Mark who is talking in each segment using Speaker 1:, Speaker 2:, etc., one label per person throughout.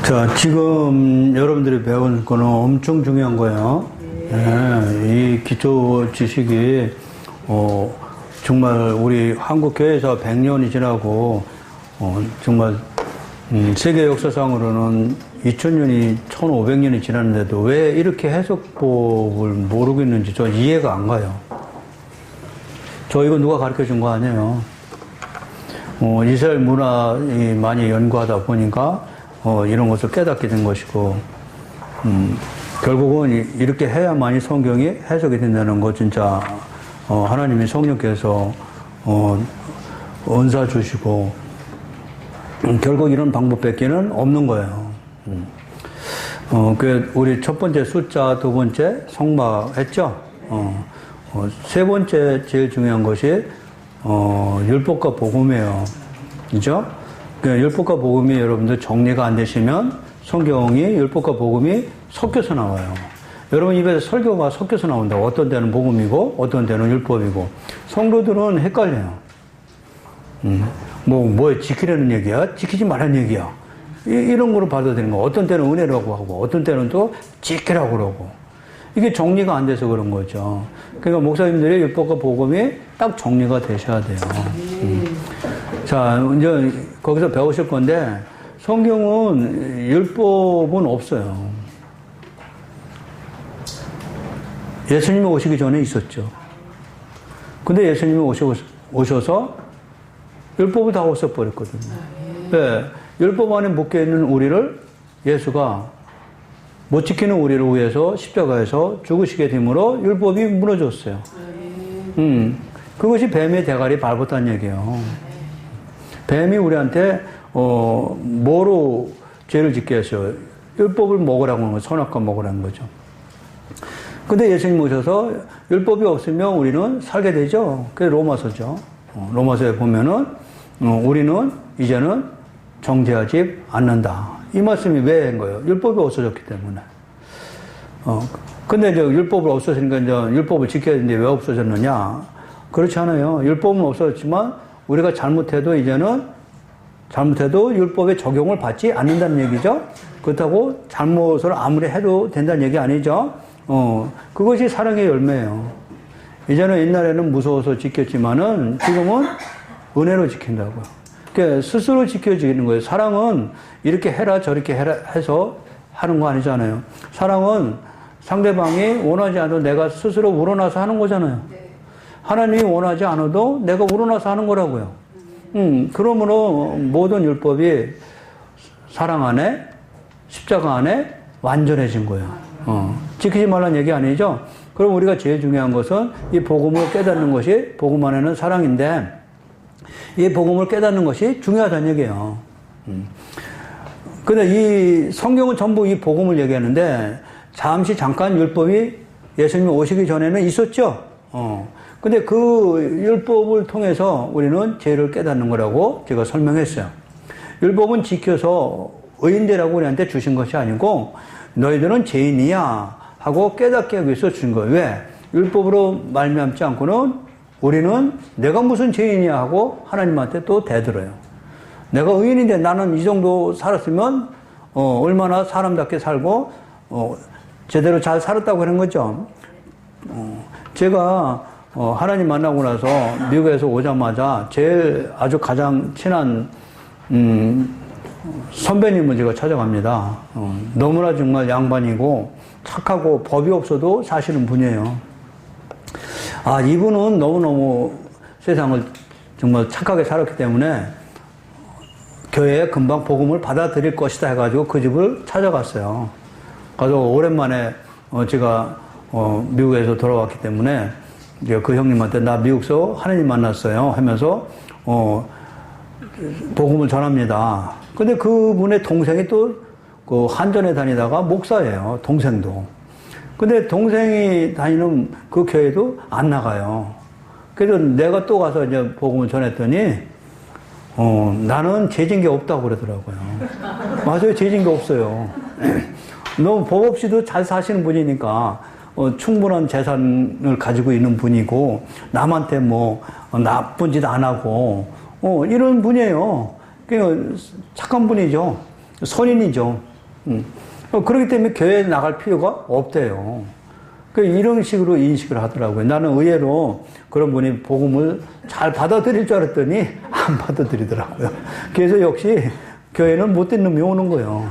Speaker 1: 자, 지금 여러분들이 배운 거는 엄청 중요한 거예요. 이 기초 지식이, 정말 우리 한국 교회에서 100년이 지나고, 정말, 세계 역사상으로는 2000년이, 1500년이 지났는데도 왜 이렇게 해석법을 모르고 있는지 저 이해가 안 가요. 저 이거 누가 가르쳐 준 거 아니에요. 이스라엘 문화에 많이 연구하다 보니까, 이런 것을 깨닫게 된 것이고, 결국은 이렇게 해야만이 성경이 해석이 된다는 거 진짜, 하나님이 성령께서, 은사 주시고, 결국 이런 방법밖에는 없는 거예요. 우리 첫 번째 숫자, 두 번째 성막 했죠? 세 번째 제일 중요한 것이, 율법과 복음이에요. 그죠? 율법과 복음이 여러분들 정리가 안 되시면 성경이 율법과 복음이 섞여서 나와요. 여러분 입에서 설교가 섞여서 나온다고. 어떤 때는 복음이고 어떤 때는 율법이고. 성도들은 헷갈려요. 뭐 지키려는 얘기야? 지키지 말라는 얘기야? 이런 거로 받아들이는 거. 어떤 때는 은혜라고 하고 어떤 때는 또 지키라고 그러고. 이게 정리가 안 돼서 그런 거죠. 그러니까 목사님들이 율법과 복음이 딱 정리가 되셔야 돼요. 자, 이제 거기서 배우실 건데, 성경은 율법은 없어요. 예수님이 오시기 전에 있었죠. 근데 예수님이 오셔서 율법을 다 없애버렸거든요. 네, 율법 안에 묶여있는 우리를 예수가 못 지키는 우리를 위해서 십자가에서 죽으시게 됨으로 율법이 무너졌어요. 그것이 뱀의 대가리 밟았다는 얘기예요. 뱀이 우리한테 뭐로 죄를 짓게 했어요? 율법을 먹으라고 하는 거죠. 선악과 먹으라는 거죠. 근데 예수님 오셔서 율법이 없으면 우리는 살게 되죠. 그게 로마서죠. 로마서에 보면은 우리는 이제는 정죄하지 않는다. 이 말씀이 왜 한 거예요? 율법이 없어졌기 때문에. 근데 이제 율법을 없어지니까 이제 율법을 지켜야 되는데 왜 없어졌느냐? 그렇지 않아요. 율법은 없어졌지만 우리가 잘못해도 율법의 적용을 받지 않는다는 얘기죠. 그렇다고 잘못을 아무리 해도 된다는 얘기 아니죠. 그것이 사랑의 열매예요. 이제는 옛날에는 무서워서 지켰지만은 지금은 은혜로 지킨다고요. 그러니까 스스로 지켜지는 거예요. 사랑은 이렇게 해라 저렇게 해라 해서 하는 거 아니잖아요. 사랑은 상대방이 원하지 않아도 내가 스스로 우러나서 하는 거잖아요. 하나님이 원하지 않아도 내가 우러나서 하는 거라고요. 그러므로 모든 율법이 사랑 안에, 십자가 안에 완전해진 거예요. 지키지 말라는 얘기 아니죠? 그럼 우리가 제일 중요한 것은 이 복음을 깨닫는 것이, 복음 안에는 사랑인데, 이 복음을 깨닫는 것이 중요하다는 얘기예요. 근데 이 성경은 전부 이 복음을 얘기하는데, 잠깐 율법이 예수님이 오시기 전에는 있었죠? 근데 그 율법을 통해서 우리는 죄를 깨닫는 거라고 제가 설명했어요. 율법은 지켜서 의인되라고 우리한테 주신 것이 아니고 너희들은 죄인이야 하고 깨닫게 하기 위해서 주신 거예요. 왜? 율법으로 말미암지 않고는 우리는 내가 무슨 죄인이야 하고 하나님한테 또 대들어요. 내가 의인인데 나는 이 정도 살았으면 얼마나 사람답게 살고 제대로 잘 살았다고 하는 거죠. 제가 하나님 만나고 나서 미국에서 오자마자 제일 아주 가장 친한 선배님을 제가 찾아갑니다. 너무나 정말 양반이고 착하고 법이 없어도 사시는 분이에요. 아, 이분은 너무너무 세상을 정말 착하게 살았기 때문에 교회에 금방 복음을 받아들일 것이다 해가지고 그 집을 찾아갔어요. 가서 오랜만에 제가 미국에서 돌아왔기 때문에 이제 그 형님한테 나 미국서 하나님 만났어요 하면서 복음을 전합니다. 근데 그분의 동생이 또 그 한전에 다니다가 목사예요. 동생도. 근데 동생이 다니는 그 교회도 안 나가요. 그래서 내가 또 가서 이제 복음을 전했더니 나는 죄진 게 없다고 그러더라고요. 맞아요. 죄진 게 없어요. 너무 법 없이도 잘 사시는 분이니까 충분한 재산을 가지고 있는 분이고 남한테 뭐 나쁜 짓 안 하고 이런 분이에요. 그러니까 착한 분이죠. 선인이죠. 그렇기 때문에 교회에 나갈 필요가 없대요. 이런 식으로 인식을 하더라고요. 나는 의외로 그런 분이 복음을 잘 받아들일 줄 알았더니 안 받아들이더라고요. 그래서 역시 교회는 못된 놈이 오는 거예요.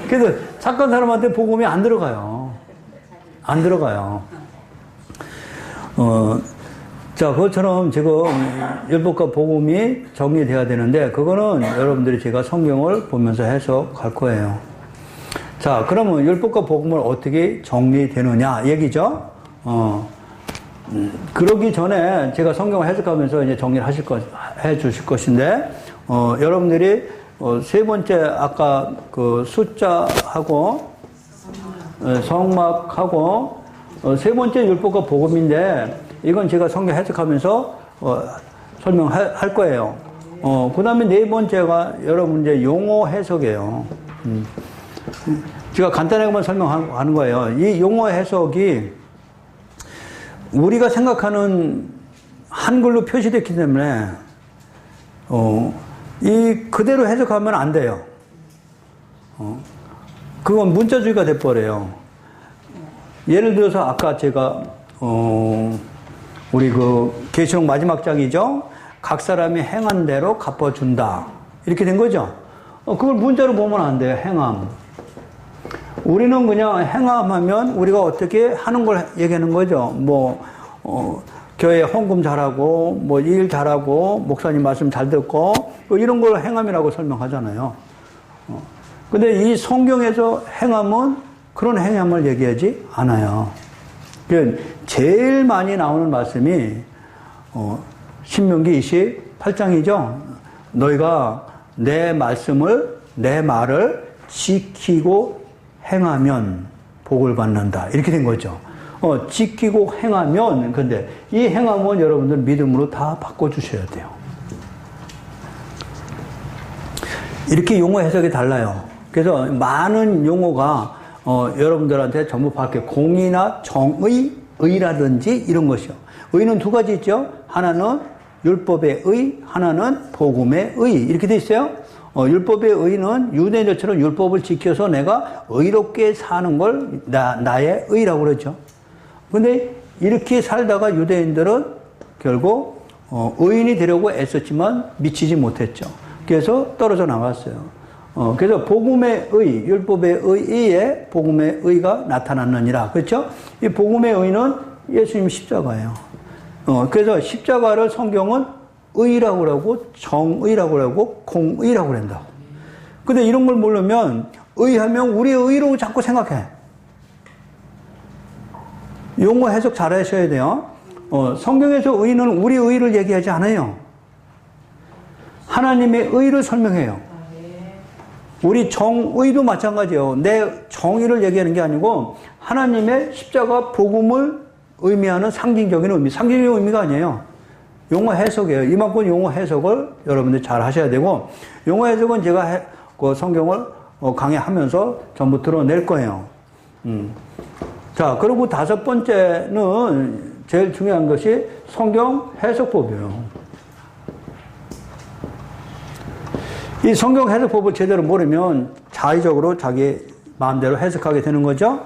Speaker 1: 그래서 착한 사람한테 복음이 안 들어가요. 안 들어가요. 자, 그것처럼 지금 율법과 복음이 정리돼야 되는데, 그거는 여러분들이 제가 성경을 보면서 해석할 거예요. 자, 그러면 율법과 복음을 어떻게 정리되느냐 얘기죠. 그러기 전에 제가 성경을 해석하면서 이제 정리를 해 주실 것인데, 여러분들이 세 번째 아까 그 숫자하고 성막하고 세 번째 율법과 복음인데, 이건 제가 성경 해석하면서 설명할 거예요. 그 다음에 네 번째가 여러분 이제 용어 해석이에요. 제가 간단하게만 설명하는 거예요. 이 용어 해석이 우리가 생각하는 한글로 표시됐기 때문에 이 그대로 해석하면 안 돼요. 그건 문자주의가 돼버려요. 예를 들어서 아까 제가 우리 그 계시록 마지막 장이죠. 각 사람이 행한 대로 갚아준다. 이렇게 된 거죠. 그걸 문자로 보면 안 돼요. 행함. 우리는 그냥 행함하면 우리가 어떻게 하는 걸 얘기하는 거죠. 교회 헌금 잘하고, 일 잘하고, 목사님 말씀 잘 듣고, 이런 걸 행함이라고 설명하잖아요. 근데 이 성경에서 행함은 그런 행함을 얘기하지 않아요. 제일 많이 나오는 말씀이, 신명기 28장이죠. 너희가 내 말을 지키고 행하면 복을 받는다. 이렇게 된 거죠. 지키고 행하면, 근데 이 행함은 여러분들 믿음으로 다 바꿔주셔야 돼요. 이렇게 용어 해석이 달라요. 그래서 많은 용어가, 여러분들한테 전부 밖에 공의나 정의, 의라든지 이런 것이요. 의는 두 가지 있죠. 하나는 율법의 의, 하나는 복음의 의. 이렇게 돼 있어요. 율법의 의는 유대인들처럼 율법을 지켜서 내가 의롭게 사는 걸 나의 의라고 그러죠. 근데 이렇게 살다가 유대인들은 결국 의인이 되려고 애썼지만 미치지 못했죠. 그래서 떨어져 나갔어요. 그래서 복음의 의, 율법의 의에 복음의 의가 나타났느니라. 그렇죠? 이 복음의 의는 예수님 십자가예요. 그래서 십자가를 성경은 의라고 그러고 정의라고 그러고 공의라고 그런다고. 근데 이런 걸 모르면 의하면 우리의 의로 자꾸 생각해. 용어 해석 잘 하셔야 돼요. 성경에서 의는 우리 의를 얘기하지 않아요. 하나님의 의를 설명해요. 우리 정의도 마찬가지예요. 내 정의를 얘기하는 게 아니고 하나님의 십자가 복음을 의미하는 상징적인 의미, 상징적인 의미가 아니에요. 용어 해석이에요. 이만큼 용어 해석을 여러분들 잘 하셔야 되고, 용어 해석은 제가 그 성경을 강의하면서 전부 드러낼 거예요. 자, 그리고 다섯 번째는 제일 중요한 것이 성경 해석법이에요. 이 성경 해석법을 제대로 모르면 자의적으로 자기 마음대로 해석하게 되는 거죠.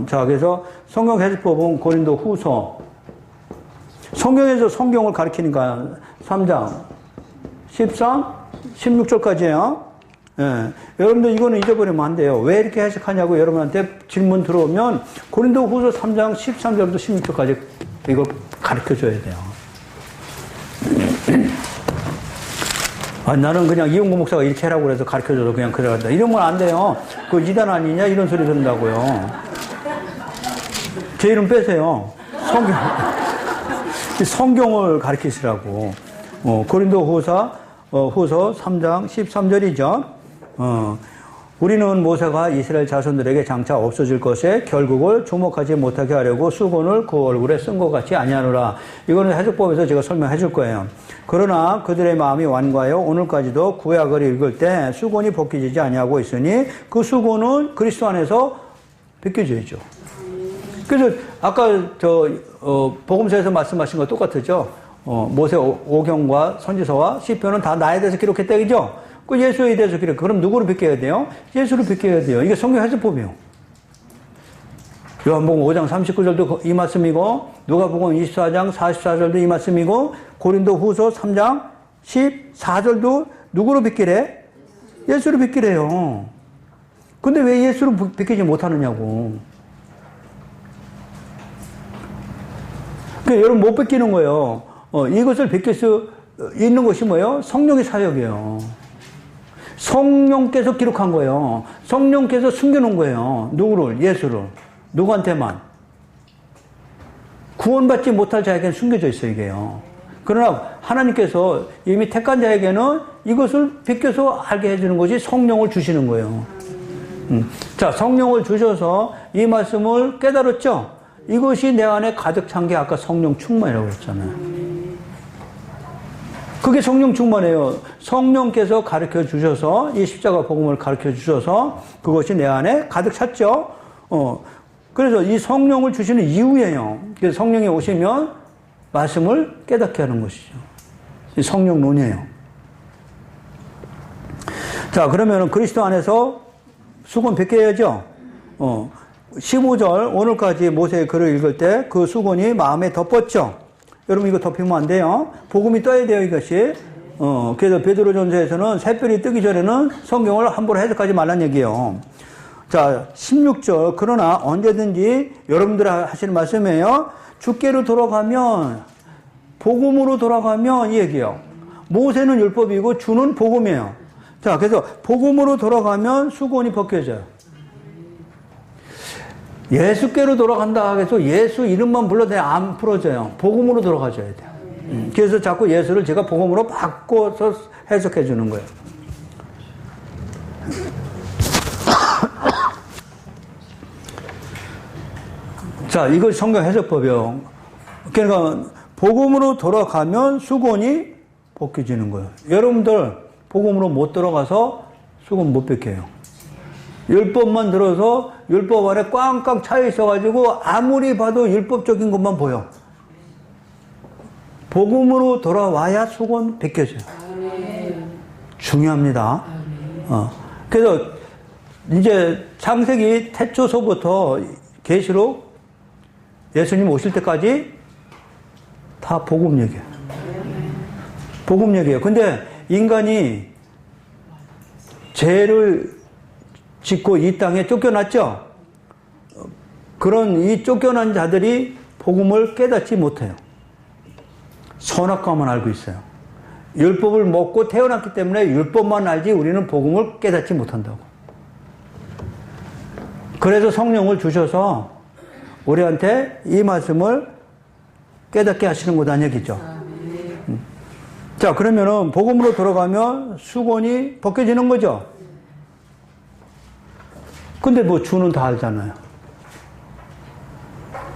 Speaker 1: 자, 그래서 성경 해석법은 고린도 후서. 성경에서 성경을 가리키니까 3장 13, 16절까지예요. 예. 여러분들 이거는 잊어버리면 안 돼요. 왜 이렇게 해석하냐고 여러분한테 질문 들어오면 고린도 후서 3장 13절부터 16절까지 이걸 가르쳐 줘야 돼요. 나는 그냥 이용구 목사가 이렇게 하라고 그래서 가르쳐 줘서 그냥 그래간다. 이러면 안 돼요. 그거 이단 아니냐? 이런 소리 듣는다고요. 제 이름 빼세요. 성경을 가르치시라고. 고린도 후서 3장 13절이죠. 우리는 모세가 이스라엘 자손들에게 장차 없어질 것에 결국을 주목하지 못하게 하려고 수건을 그 얼굴에 쓴 것 같이 아니하노라. 이거는 해석법에서 제가 설명해 줄 거예요. 그러나 그들의 마음이 완고하여 오늘까지도 구약을 읽을 때 수건이 벗겨지지 아니하고 있으니 그 수건은 그리스도 안에서 벗겨져야죠. 그래서 아까 복음서에서 말씀하신 거 똑같죠. 모세 오경과 선지서와 시편은 다 나에 대해서 기록했다, 그죠? 그 예수에 대해서 그래. 그럼 누구를 빗겨야 돼요? 예수를 빗겨야 돼요. 이게 성경 해석법이에요. 요한복음 5장 39절도 이 말씀이고, 누가복음 24장 44절도 이 말씀이고, 고린도 후서 3장 14절도 누구로 빗기래? 예수를 빗기래요. 근데 왜 예수를 빗기지 못하느냐고. 그러니까 여러분 못 빗기는 거예요. 이것을 빗길 수 있는 것이 뭐예요? 성령의 사역이에요. 성령께서 기록한 거예요. 성령께서 숨겨놓은 거예요. 누구를? 예수를. 누구한테만? 구원받지 못할 자에게는 숨겨져 있어요, 이게요. 그러나 하나님께서 이미 택한 자에게는 이것을 비껴서 알게 해주는 것이 성령을 주시는 거예요. 자, 성령을 주셔서 이 말씀을 깨달았죠? 이것이 내 안에 가득 찬 게 아까 성령 충만이라고 했잖아요. 그게 성령 충만이에요. 성령께서 가르쳐 주셔서, 이 십자가 복음을 가르쳐 주셔서 그것이 내 안에 가득 찼죠? 그래서 이 성령을 주시는 이유예요. 그래서 성령이 오시면 말씀을 깨닫게 하는 것이죠. 이 성령론이에요. 자, 그러면은 그리스도 안에서 수건 벗겨야죠. 15절, 오늘까지 모세의 글을 읽을 때 그 수건이 마음에 덮었죠. 여러분 이거 덮이면 안 돼요. 복음이 떠야 돼요, 이것이. 그래서 베드로전서에서는 새별이 뜨기 전에는 성경을 함부로 해석하지 말란 얘기예요. 자, 16절, 그러나 언제든지 여러분들 하시는 말씀이에요. 주께로 돌아가면, 복음으로 돌아가면 이 얘기예요. 모세는 율법이고 주는 복음이에요. 자, 그래서 복음으로 돌아가면 수건이 벗겨져요. 예수께로 돌아간다 해서 예수 이름만 불러도 안 풀어져요. 복음으로 돌아가줘야 돼요. 그래서 자꾸 예수를 제가 복음으로 바꿔서 해석해 주는 거예요. 자, 이거 성경 해석법이요. 그러니까 복음으로 돌아가면 수건이 벗겨지는 거예요. 여러분들 복음으로 못 들어가서 수건 못 벗겨요. 율법만 들어서 율법 안에 꽝꽝 차여 있어가지고 아무리 봐도 율법적인 것만 보여. 복음으로 돌아와야 수건 벗겨져요. 중요합니다. 그래서 이제 창세기 태초서부터 계시록 예수님 오실 때까지 다 복음 얘기예요. 복음 얘기예요. 근데 인간이 죄를 짓고 이 땅에 쫓겨났죠? 그런 이 쫓겨난 자들이 복음을 깨닫지 못해요. 선악과만 알고 있어요. 율법을 먹고 태어났기 때문에 율법만 알지 우리는 복음을 깨닫지 못한다고. 그래서 성령을 주셔서 우리한테 이 말씀을 깨닫게 하시는 거다는 얘기죠. 자, 그러면은 복음으로 돌아가면 수건이 벗겨지는 거죠. 근데 뭐 주는 다 알잖아요.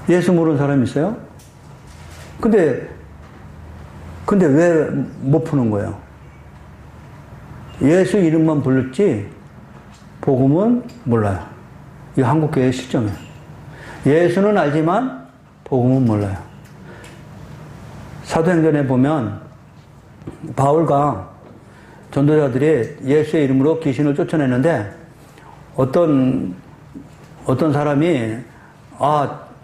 Speaker 1: 예수 모르는 사람 있어요? 근데 왜 못 푸는 거예요? 예수 이름만 불렀지 복음은 몰라요. 이 한국교회의 실정이에요. 예수는 알지만 복음은 몰라요. 사도행전에 보면 바울과 전도자들이 예수의 이름으로 귀신을 쫓아내는데 어떤 사람이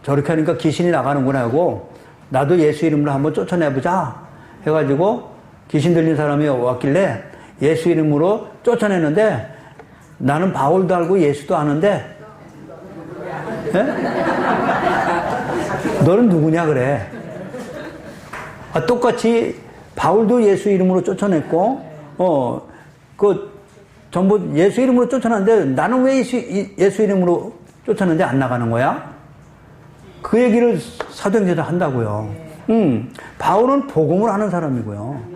Speaker 1: 저렇게 하니까 귀신이 나가는구나 하고 나도 예수 이름으로 한번 쫓아내보자 해가지고 귀신 들린 사람이 왔길래 예수 이름으로 쫓아내는데 나는 바울도 알고 예수도 아는데 너는 누구냐 그래. 똑같이 바울도 예수 이름으로 쫓아냈고 전부 예수 이름으로 쫓아냈는데 나는 왜 예수 이름으로 쫓아냈는데 안 나가는 거야? 그 얘기를 사도행전에 한다고요. 바울은 복음을 하는 사람이고요.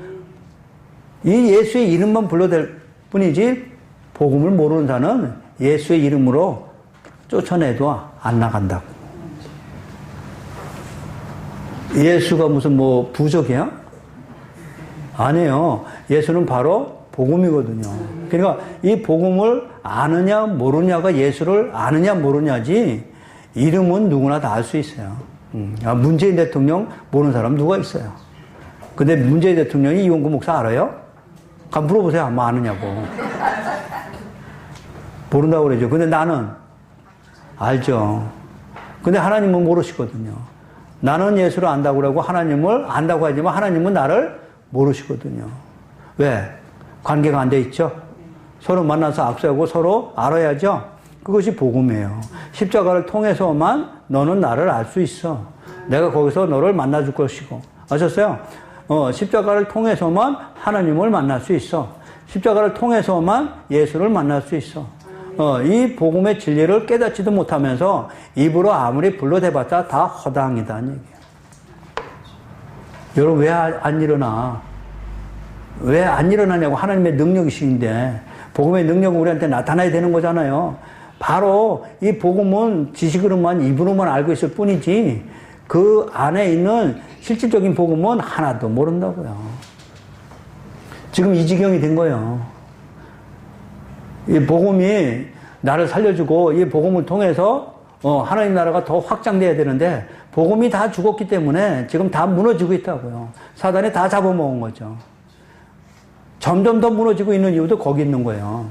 Speaker 1: 이 예수의 이름만 불러댈 뿐이지 복음을 모르는 자는 예수의 이름으로 쫓아내도 안 나간다고. 예수가 무슨 부적이야? 아니에요. 예수는 바로 복음이거든요. 그러니까 이 복음을 아느냐 모르냐가 예수를 아느냐 모르냐지 이름은 누구나 다 알 수 있어요. 문재인 대통령 모르는 사람 누가 있어요? 근데 문재인 대통령이 이용구 목사 알아요? 가 물어보세요. 뭐 아느냐고. 모른다고 그러죠. 근데 나는 알죠. 근데 하나님은 모르시거든요. 나는 예수를 안다고 그러고 하나님을 안다고 하지만 하나님은 나를 모르시거든요. 왜? 관계가 안 돼 있죠? 서로 만나서 악수하고 서로 알아야죠? 그것이 복음이에요. 십자가를 통해서만 너는 나를 알 수 있어. 내가 거기서 너를 만나줄 것이고. 아셨어요? 십자가를 통해서만 하나님을 만날 수 있어. 십자가를 통해서만 예수를 만날 수 있어. 이 복음의 진리를 깨닫지도 못하면서 입으로 아무리 불러대봤자 다 허당이다는 얘기예요. 여러분 왜 안 일어나? 왜 안 일어나냐고. 하나님의 능력이신데 복음의 능력은 우리한테 나타나야 되는 거잖아요. 바로 이 복음은 지식으로만 입으로만 알고 있을 뿐이지 그 안에 있는 실질적인 복음은 하나도 모른다고요. 지금 이 지경이 된 거예요. 이 복음이 나를 살려주고 이 복음을 통해서 하나님 나라가 더 확장돼야 되는데 복음이 다 죽었기 때문에 지금 다 무너지고 있다고요. 사단이 다 잡아먹은 거죠. 점점 더 무너지고 있는 이유도 거기 있는 거예요.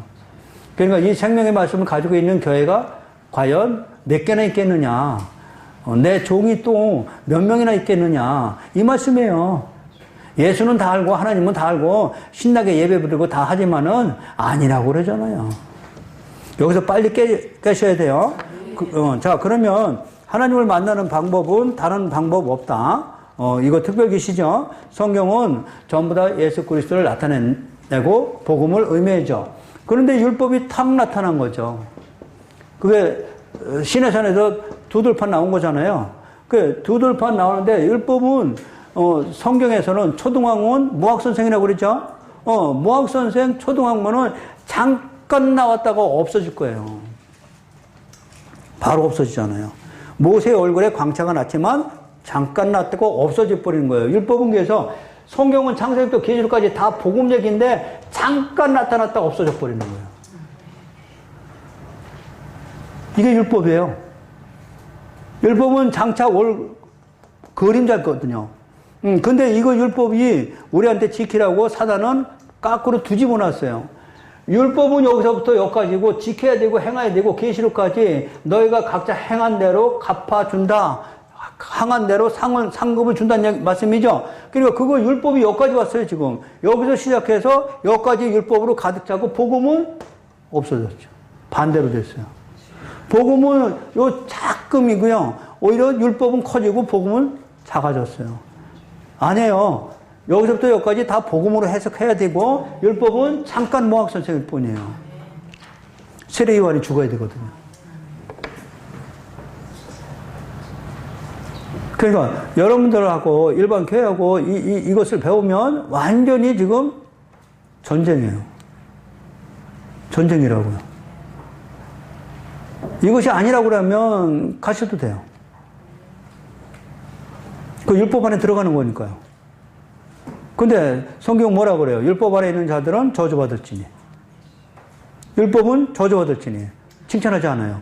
Speaker 1: 그러니까 이 생명의 말씀을 가지고 있는 교회가 과연 몇 개나 있겠느냐, 내 종이 또 몇 명이나 있겠느냐, 이 말씀이에요. 예수는 다 알고 하나님은 다 알고 신나게 예배 부르고 다 하지만은 아니라고 그러잖아요. 여기서 빨리 깨셔야 돼요. 자, 그러면 하나님을 만나는 방법은 다른 방법 없다. 이거 특별 계시죠? 성경은 전부 다 예수 그리스도를 나타내고 복음을 의미해줘. 그런데 율법이 탁 나타난 거죠. 그게 시내산에서 두들판 나온 거잖아요. 그 두들판 나오는데 율법은 성경에서는 초등학문 무학선생이라고 그랬죠? 무학선생 초등학문은 잠깐 나왔다가 없어질 거예요. 바로 없어지잖아요. 모세의 얼굴에 광채가 났지만 잠깐 났다가 없어져 버리는 거예요. 율법은 그래서 성경은 창세기부터 계시록까지 다 복음 얘기인데 잠깐 나타났다가 없어져 버리는 거예요. 이게 율법이에요. 율법은 장차 올 그림자거든요. 근데 이거 율법이 우리한테 지키라고 사단은 까꾸로 뒤집어 놨어요. 율법은 여기서부터 여기까지고 지켜야 되고 행해야 되고 계시록까지 너희가 각자 행한 대로 갚아준다. 행한 대로 상급을 준다는 말씀이죠. 그러니까 그거 율법이 여기까지 왔어요, 지금. 여기서 시작해서 여기까지 율법으로 가득 차고 복음은 없어졌죠. 반대로 됐어요. 복음은 요 작금이고요. 오히려 율법은 커지고 복음은 작아졌어요. 아니에요. 여기서부터 여기까지 다 복음으로 해석해야 되고 율법은 잠깐 모학선생일 뿐이에요. 세례요한이 죽어야 되거든요. 그러니까 여러분들하고 일반 교회하고 이것을 배우면 완전히 지금 전쟁이에요. 전쟁이라고요. 이것이 아니라고 그러면 가셔도 돼요. 그 율법 안에 들어가는 거니까요. 근데 성경 뭐라 그래요? 율법 안에 있는 자들은 저주받을지니. 율법은 저주받을지니. 칭찬하지 않아요.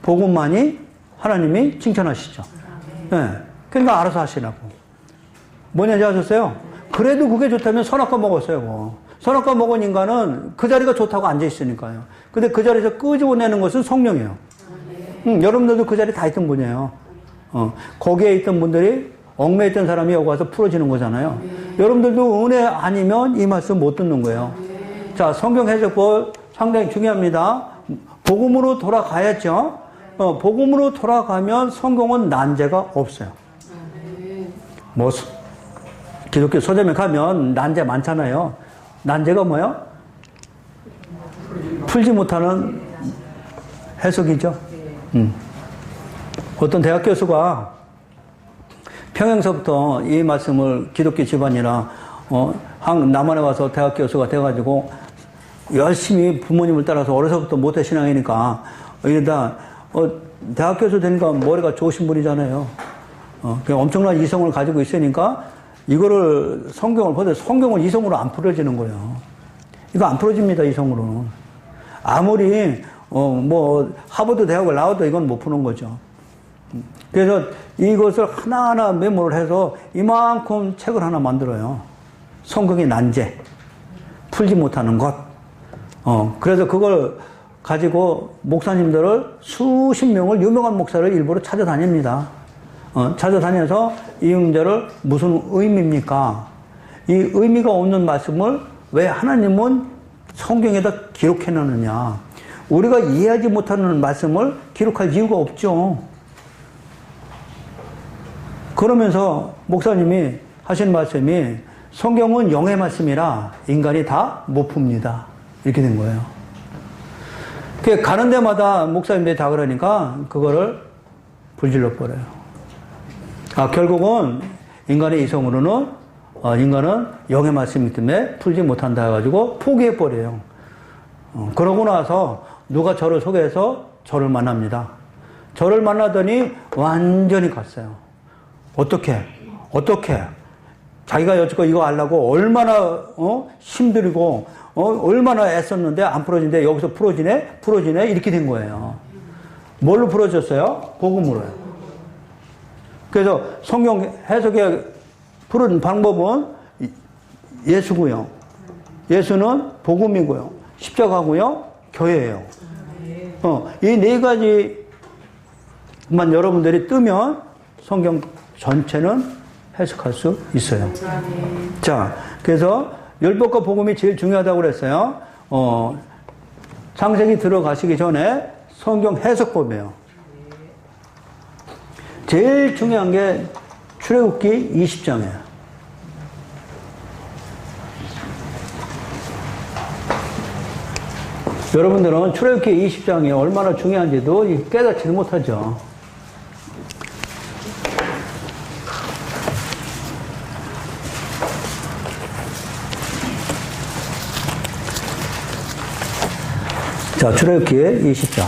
Speaker 1: 복음만이 하나님이 칭찬하시죠. 네. 그러니까 알아서 하시라고. 뭐냐지 아셨어요? 그래도 그게 좋다면 선악과 먹었어요. 뭐. 선악과 먹은 인간은 그 자리가 좋다고 앉아있으니까요. 근데 그 자리에서 끄집어내는 것은 성령이에요. 여러분들도 그 자리에 다 있던 분이에요. 거기에 있던 분들이 얽매였던 사람이 여기 와서 풀어지는 거잖아요. 여러분들도 은혜 아니면 이 말씀 못 듣는 거예요. 자, 성경 해석법 상당히 중요합니다. 복음으로 돌아가야죠. 복음으로 돌아가면 성경은 난제가 없어요. 뭐 기독교 서점에 가면 난제 많잖아요. 난제가 뭐예요? 풀지 못하는 해석이죠. 어떤 대학 교수가 평양서부터 이 말씀을 기독교 집안이라 남한에 와서 대학 교수가 돼가지고 열심히 부모님을 따라서 어려서부터 모태 신앙이니까 이러다 대학 교수 되니까 머리가 좋으신 분이잖아요. 엄청난 이성을 가지고 있으니까 이거를 성경을 보는데 성경은 이성으로 안 풀어지는 거예요. 이거 안 풀어집니다, 이성으로는. 아무리 뭐 하버드 대학을 나와도 이건 못 푸는 거죠. 그래서 이것을 하나하나 메모를 해서 이만큼 책을 하나 만들어요. 성경의 난제. 풀지 못하는 것. 그래서 그걸 가지고 목사님들을 수십 명을 유명한 목사를 일부러 찾아다닙니다. 찾아다녀서 이 문제를 무슨 의미입니까? 이 의미가 없는 말씀을 왜 하나님은 성경에다 기록해 놓느냐? 우리가 이해하지 못하는 말씀을 기록할 이유가 없죠. 그러면서 목사님이 하신 말씀이 성경은 영의 말씀이라 인간이 다 못 풉니다. 이렇게 된 거예요. 가는 데마다 목사님들이 다 그러니까 그거를 불질러 버려요. 결국은 인간의 이성으로는 인간은 영의 말씀이기 때문에 풀지 못한다 해가지고 포기해 버려요. 그러고 나서 누가 저를 소개해서 저를 만납니다. 저를 만나더니 완전히 갔어요. 어떻게? 자기가 여태껏 이거 하려고 얼마나 힘들고 얼마나 애썼는데 안 풀어진데 여기서 풀어지네 이렇게 된 거예요. 뭘로 풀어졌어요? 복음으로요. 그래서 성경 해석에 푸는 방법은 예수고요. 예수는 복음이고요. 십자가고요. 교회예요. 이 네 가지만 여러분들이 뜨면 성경 전체는 해석할 수 있어요. 자, 그래서 율법과 복음이 제일 중요하다고 그랬어요. 창세기 들어가시기 전에 성경 해석법이에요. 제일 중요한 게 출애굽기 20장이에요. 여러분들은 출애굽기 20장이 얼마나 중요한지도 깨닫지도 못하죠. 자, 출애굽기 20장.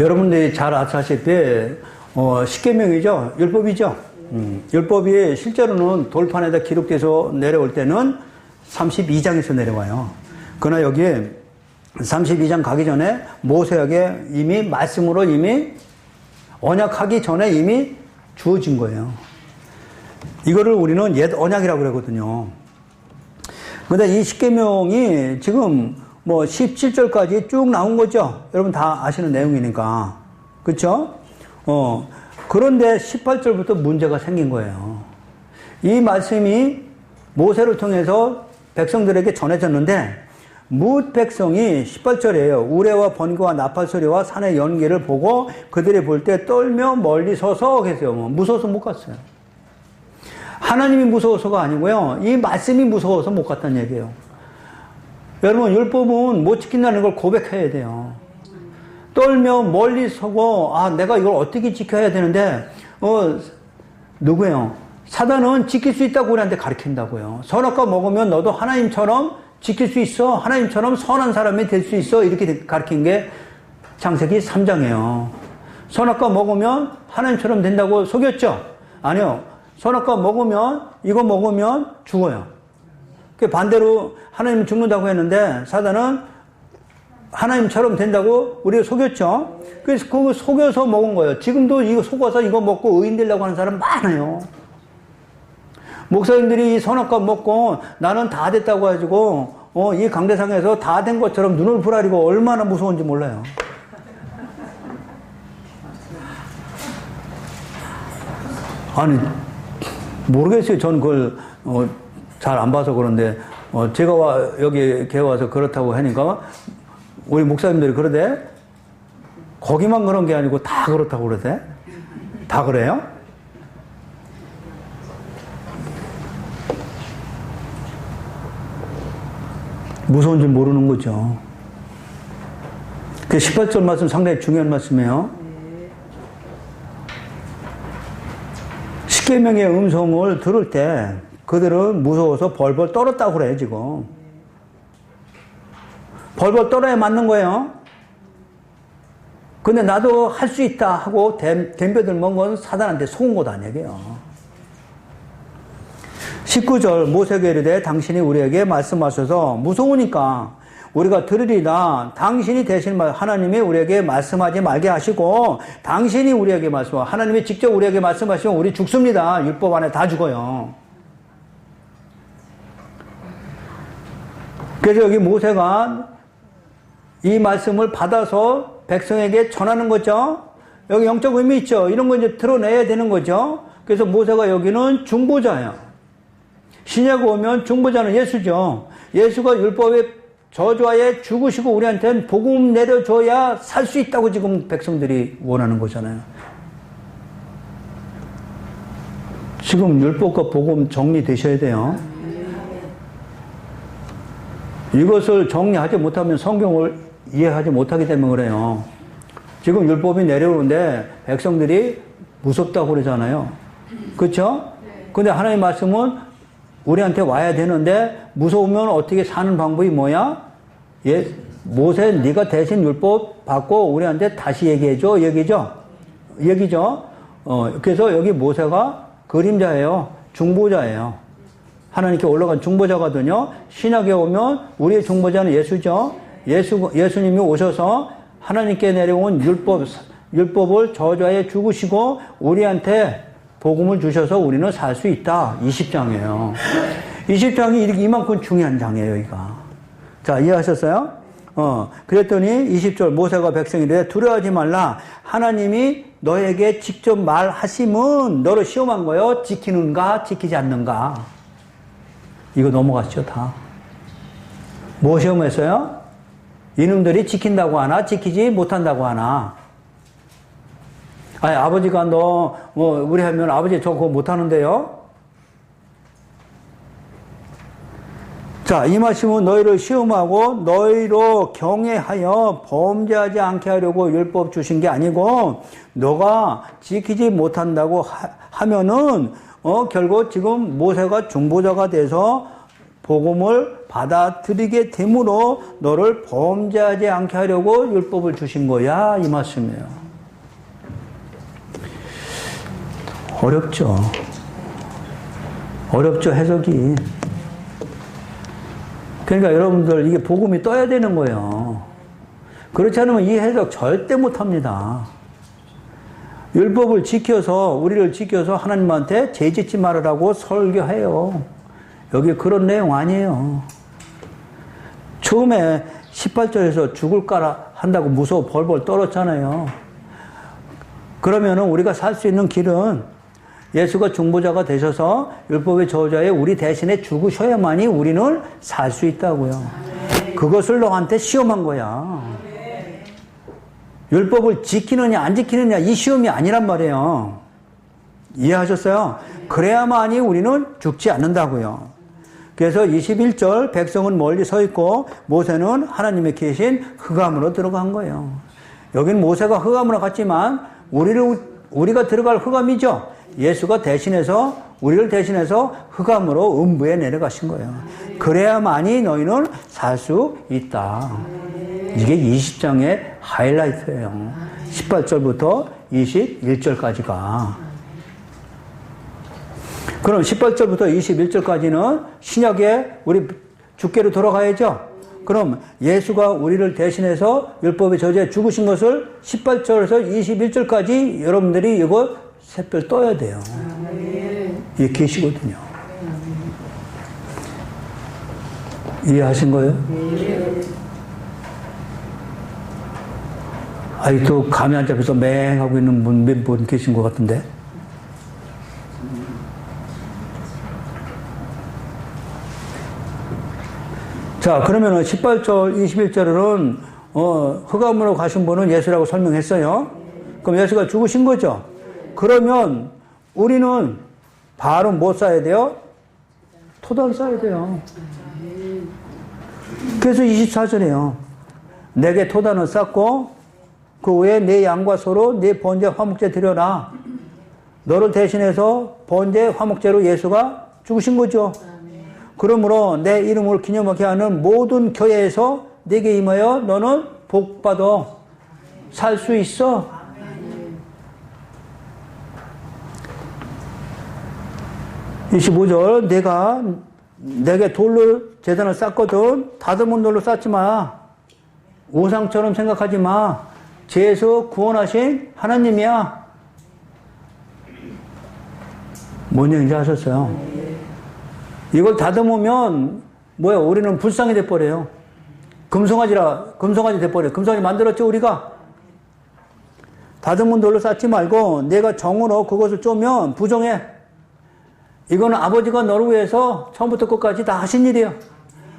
Speaker 1: 여러분들이 잘 아시다시피 십계명이죠. 율법이죠. 율법이 실제로는 돌판에다 기록돼서 내려올 때는 32장에서 내려와요. 그러나 여기 32장 가기 전에 모세에게 이미 말씀으로 이미 언약하기 전에 이미 주어진 거예요. 이거를 우리는 옛 언약이라고 그러거든요. 근데 이 십계명이 지금 17절까지 쭉 나온 거죠. 여러분 다 아시는 내용이니까. 그렇죠? 그런데 18절부터 문제가 생긴 거예요. 이 말씀이 모세를 통해서 백성들에게 전해졌는데 뭇 백성이 18절이에요. 우레와 번개와 나팔 소리와 산의 연기를 보고 그들이 볼 때 떨며 멀리 서서 계세요. 무서워서 못 갔어요. 하나님이 무서워서가 아니고요. 이 말씀이 무서워서 못 갔다는 얘기예요. 여러분 율법은 못 지킨다는 걸 고백해야 돼요. 떨며 멀리 서고 내가 이걸 어떻게 지켜야 되는데 누구예요? 사단은 지킬 수 있다고 우리한테 가르친다고요. 선악과 먹으면 너도 하나님처럼 지킬 수 있어. 하나님처럼 선한 사람이 될 수 있어. 이렇게 가르친 게 창세기 3장이에요. 선악과 먹으면 하나님처럼 된다고 속였죠? 아니요. 선악과 먹으면 이거 먹으면 죽어요. 반대로 하나님 죽는다고 했는데 사단은 하나님처럼 된다고 우리가 속였죠. 그래서 그거 속여서 먹은 거예요. 지금도 이거 속아서 이거 먹고 의인 되려고 하는 사람 많아요. 목사님들이 이 선악과 먹고 나는 다 됐다고 해가지고 이 강대상에서 다 된 것처럼 눈을 부라리고 얼마나 무서운지 몰라요. 아니 모르겠어요. 전 그걸 잘 안 봐서 그런데 제가 여기 개 와서 그렇다고 하니까 우리 목사님들이 그러대. 거기만 그런 게 아니고 다 그렇다고 그러대. 다 그래요? 무서운 줄 모르는 거죠. 그 18절 말씀 상당히 중요한 말씀이에요. 십계명의 음성을 들을 때 그들은 무서워서 벌벌 떨었다고 그래요, 지금. 벌벌 떨어야 맞는 거예요. 근데 나도 할 수 있다 하고 덤벼들 먹은 건 사단한테 속은 것 아니에요. 19절 모세에게 이르되 당신이 우리에게 말씀하셔서 무서우니까 우리가 들으리다. 당신이 대신 하나님이 우리에게 말씀하지 말게 하시고 당신이 우리에게 말씀하시고 하나님이 직접 우리에게 말씀하시면 우리 죽습니다. 율법 안에 다 죽어요. 그래서 여기 모세가 이 말씀을 받아서 백성에게 전하는 거죠. 여기 영적 의미 있죠. 이런 거 이제 드러내야 되는 거죠. 그래서 모세가 여기는 중보자예요. 신약에 오면 중보자는 예수죠. 예수가 율법의 저주하에 죽으시고 우리한테는 복음 내려줘야 살 수 있다고 지금 백성들이 원하는 거잖아요. 지금 율법과 복음 정리되셔야 돼요. 이것을 정리하지 못하면 성경을 이해하지 못하기 때문에 그래요. 지금 율법이 내려오는데 백성들이 무섭다고 그러잖아요. 그렇죠? 근데 하나님의 말씀은 우리한테 와야 되는데 무서우면 어떻게 사는 방법이 뭐야? 모세 네가 대신 율법 받고 우리한테 다시 얘기해줘. 얘기죠. 그래서 여기 모세가 그림자예요. 중보자예요. 하나님께 올라간 중보자거든요. 신약에 오면 우리의 중보자는 예수죠. 예수님이 오셔서 하나님께 내려온 율법을 저주하에 죽으시고 우리한테 복음을 주셔서 우리는 살 수 있다. 20장이에요. 20장이 이만큼 중요한 장이에요, 여기가. 자, 이해하셨어요? 그랬더니 20절 모세가 백성이래 두려워하지 말라. 하나님이 너에게 직접 말하심은 너를 시험한 거요. 지키는가, 지키지 않는가. 이거 넘어갔죠, 다. 뭐 시험했어요? 이놈들이 지킨다고 하나, 지키지 못한다고 하나. 아니, 아버지가 우리 하면 아버지 저 그거 못하는데요? 자, 이 말씀은 너희를 시험하고 너희로 경외하여 범죄하지 않게 하려고 율법 주신 게 아니고 너가 지키지 못한다고 하면은 결국 지금 모세가 중보자가 돼서 복음을 받아들이게 되므로 너를 범죄하지 않게 하려고 율법을 주신 거야 이 말씀이에요. 어렵죠 해석이. 그러니까 여러분들 이게 복음이 떠야 되는 거예요. 그렇지 않으면 이 해석 절대 못합니다. 율법을 지켜서 우리를 지켜서 하나님한테 죄짓지 말으라고 설교해요. 여기 그런 내용 아니에요. 처음에 18절에서 죽을까라 한다고 무서워 벌벌 떨었잖아요. 그러면은 우리가 살 수 있는 길은 예수가 중보자가 되셔서 율법의 저주하에 우리 대신에 죽으셔야만이 우리는 살 수 있다고요. 그것을 너한테 시험한 거야. 율법을 지키느냐 안 지키느냐 이 시험이 아니란 말이에요. 이해하셨어요? 그래야만이 우리는 죽지 않는다고요. 그래서 21절 백성은 멀리 서 있고 모세는 하나님의 계신 흑암으로 들어간 거예요. 여기는 모세가 흑암으로 갔지만 우리가 들어갈 흑암이죠. 예수가 대신해서 우리를 대신해서 흑암으로 음부에 내려가신 거예요. 그래야만이 너희는 살 수 있다. 이게 20장의 하이라이트예요. 18절부터 21절까지가. 그럼 18절부터 21절까지는 신약에 우리 주께로 돌아가야죠. 그럼 예수가 우리를 대신해서 율법의 저주에 죽으신 것을 18절에서 21절까지 여러분들이 이거 샛별 떠야 돼요. 이게 계시거든요. 이해하신 거예요? 아직도 감이 안 잡혀서 맹하고 있는 몇 분 계신 것 같은데. 자, 그러면은 18절, 21절은, 흑암으로 가신 분은 예수라고 설명했어요. 그럼 예수가 죽으신 거죠? 그러면 우리는 바로 뭐 쌓아야 돼요? 토단 쌓아야 돼요. 그래서 24절이에요. 내게 토단을 쌓고 그 후에 내 양과 소로 내 번제 화목제 드려라. 너를 대신해서 번제 화목제로 예수가 죽으신 거죠. 그러므로 내 이름을 기념하게 하는 모든 교회에서 내게 임하여 너는 복받아 살 수 있어. (25절) 내가 내게 돌로 제단을 쌓거든 다듬은 돌로 쌓지 마. 우상처럼 생각하지 마. 죄에서 구원하신 하나님이야. 뭔 얘기인지 아셨어요? 이걸 다듬으면 뭐야? 우리는 불상이 돼버려요. 금송아지 돼버려요. 금송아지 만들었죠 우리가? 다듬은 돌로 쌓지 말고 내가 정으로 그것을 쪼면 부정해. 이거는 아버지가 너를 위해서 처음부터 끝까지 다 하신 일이야.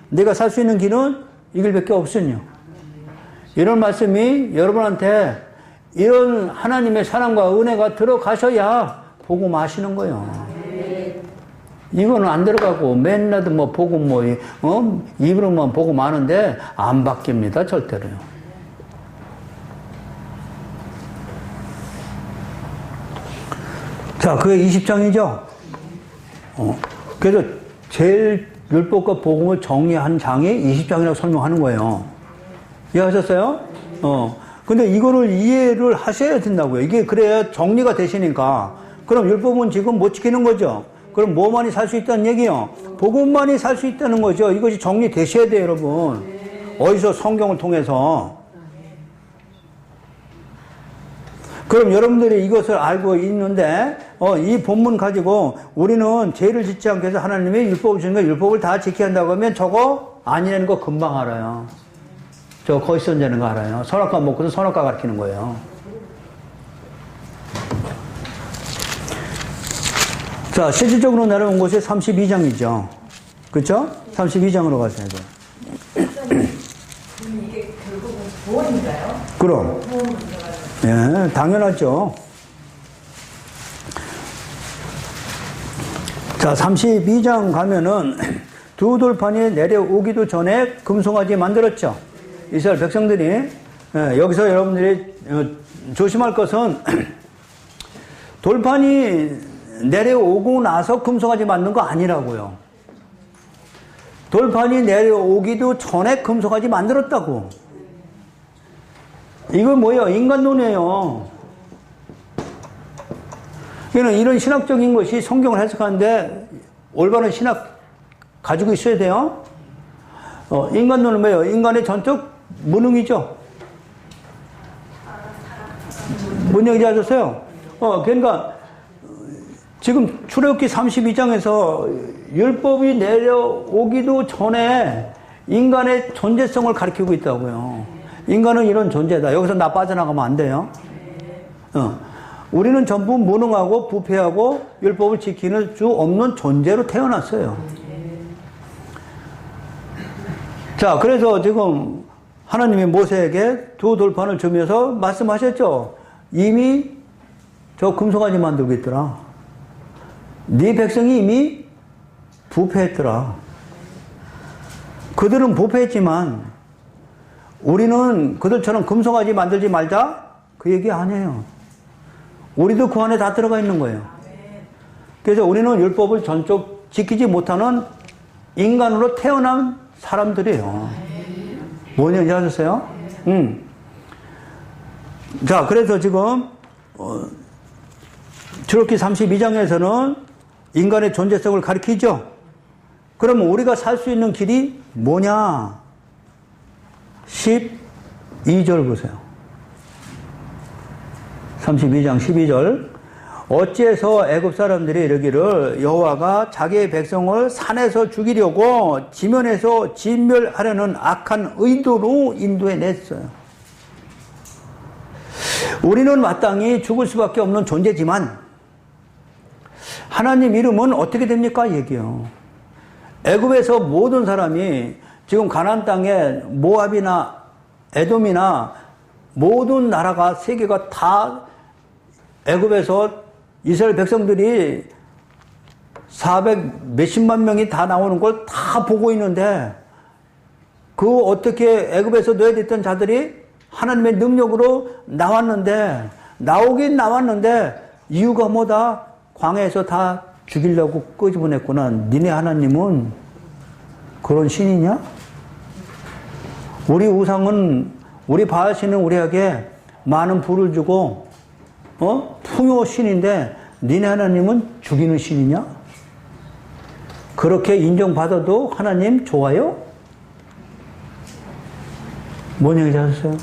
Speaker 1: 내가 살 수 있는 길은 이 길밖에 없으니요. 이런 말씀이 여러분한테 이런 하나님의 사랑과 은혜가 들어가셔야 복음 아시는 거예요. 이거는 안 들어가고 맨날 뭐 복음 입으로만 복음 아는데 안 바뀝니다 절대로요. 자, 그게 20장이죠. 그래서 제일 율법과 복음을 정리한 장이 20장이라고 설명하는 거예요. 이해하셨어요? 근데 이거를 이해를 하셔야 된다고요. 이게 그래야 정리가 되시니까. 그럼 율법은 지금 못 지키는 거죠. 그럼 뭐만이 살 수 있다는 얘기요? 복음만이 살 수 있다는 거죠. 이것이 정리되셔야 돼요, 여러분. 어디서 성경을 통해서. 그럼 여러분들이 이것을 알고 있는데 이 본문 가지고 우리는 죄를 짓지 않게 해서 하나님이 율법을 주니까 율법을 다 지켜야 한다고 하면 저거 아니라는 거 금방 알아요. 저 거짓 선자는 거 알아요. 선악과 먹고서 선악과 가르치는 거예요. 자, 실질적으로 내려온 곳이 32장이죠. 그렇죠? 32장으로 가셔야 돼요.
Speaker 2: 이게 결국은 구원인가요?
Speaker 1: 그럼. 예, 당연하죠. 자, 32장 가면은 두 돌판이 내려오기도 전에 금송아지 만들었죠. 이스라엘 백성들이. 여기서 여러분들이 조심할 것은 돌판이 내려오고 나서 금송아지 만든 거 아니라고요. 돌판이 내려오기도 전에 금송아지 만들었다고. 이건 뭐예요? 인간론이에요. 이런 신학적인 것이 성경을 해석하는데 올바른 신학 가지고 있어야 돼요. 인간론은 뭐예요? 인간의 전적 무능이죠. 뭔 얘기인지 아셨어요? 그러니까 지금 출애굽기 32장에서 율법이 내려오기도 전에 인간의 존재성을 가리키고 있다고요. 인간은 이런 존재다. 여기서 나 빠져나가면 안 돼요. 우리는 전부 무능하고 부패하고 율법을 지키는 수 없는 존재로 태어났어요. 자, 그래서 지금 하나님이 모세에게 두 돌판을 주면서 말씀하셨죠. 이미 저 금송아지 만들고 있더라. 네 백성이 이미 부패했더라. 그들은 부패했지만 우리는 그들처럼 금송아지 만들지 말자? 그 얘기 아니에요. 우리도 그 안에 다 들어가 있는 거예요. 그래서 우리는 율법을 전적 지키지 못하는 인간으로 태어난 사람들이에요. 뭔 얘기인지 아셨어요? 자, 그래서 지금 출애굽기 32장에서는 인간의 존재성을 가리키죠. 그러면 우리가 살 수 있는 길이 뭐냐? 12절 보세요. 32장 12절. 어째서 애굽 사람들이 이르기를 여호와가 자기의 백성을 산에서 죽이려고 지면에서 진멸하려는 악한 의도로 인도해 냈어요. 우리는 마땅히 죽을 수밖에 없는 존재지만 하나님 이름은 어떻게 됩니까? 얘기요. 애굽에서 모든 사람이 지금 가나안 땅에 모압이나 에돔이나 모든 나라가 세계가 다 애굽에서 이스라엘 백성들이 400 몇십만 명이 다 나오는 걸 다 보고 있는데 그 어떻게 애굽에서 노예됐던 자들이 하나님의 능력으로 나오긴 나왔는데 이유가 뭐다? 광야에서 다 죽이려고 끄집어냈구나. 니네 하나님은 그런 신이냐? 우리 우상은 우리 바알신은 우리에게 많은 부를 주고 풍요 신인데 니네 하나님은 죽이는 신이냐? 그렇게 인정받아도 하나님 좋아요? 뭔 얘기 하셨어요?